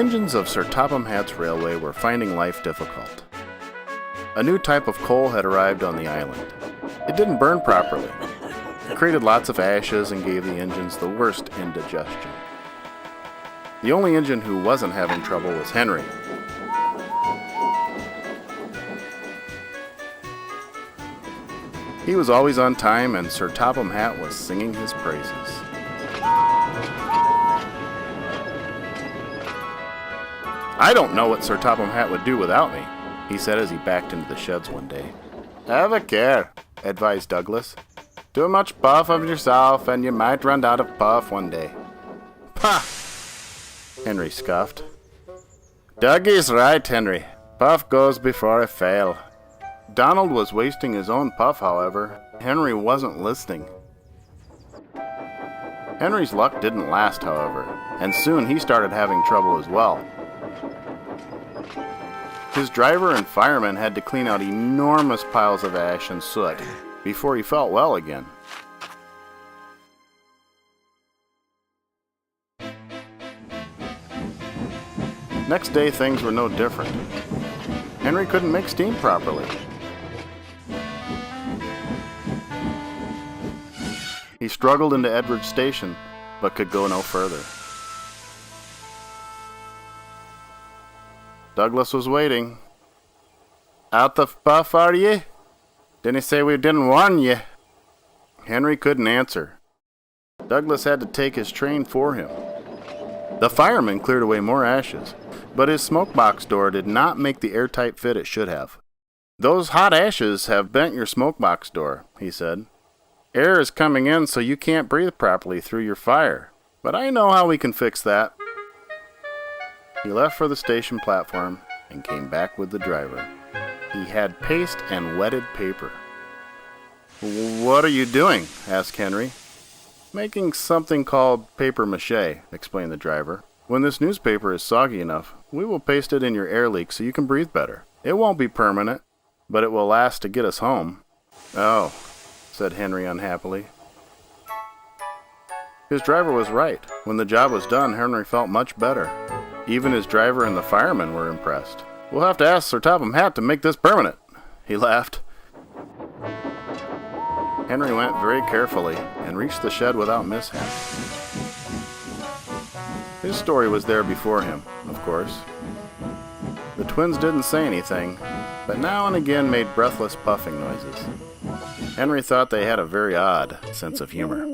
engines of Sir Topham Hatt's railway were finding life difficult. A new type of coal had arrived on the island. It didn't burn properly. It created lots of ashes and gave the engines the worst indigestion. The only engine who wasn't having trouble was Henry. He was always on time, and Sir Topham Hatt was singing his praises. "I don't know what Sir Topham Hatt would do without me," he said as he backed into the sheds one day. "Have a care," advised Douglas. "Too much puff of yourself, and you might run out of puff one day." "Pah!" Henry scoffed. "Dougie's right, Henry. Puff goes before a fail." Donald was wasting his own puff, however. Henry wasn't listening. Henry's luck didn't last, however, and soon he started having trouble as well. His driver and fireman had to clean out enormous piles of ash and soot before he felt well again. Next day, things were no different. Henry couldn't make steam properly. He struggled into Edward Station, but could go no further. Douglas was waiting. "Out the puff, are ye? Didn't he say we didn't warn ye?" Henry couldn't answer. Douglas had to take his train for him. The fireman cleared away more ashes, but his smoke box door did not make the airtight fit it should have. "Those hot ashes have bent your smoke box door," he said. "Air is coming in so you can't breathe properly through your fire, but I know how we can fix that." He left for the station platform and came back with the driver. He had paste and wetted paper. "What are you doing?" asked Henry. "Making something called paper mache," explained the driver. "When this newspaper is soggy enough, we will paste it in your air leak so you can breathe better. It won't be permanent, but it will last to get us home." "Oh," said Henry unhappily. His driver was right. When the job was done, Henry felt much better. Even his driver and the fireman were impressed. "We'll have to ask Sir Topham Hatt to make this permanent," he laughed. Henry went very carefully and reached the shed without mishap. His story was there before him, of course. The twins didn't say anything, but now and again made breathless puffing noises. Henry thought they had a very odd sense of humor.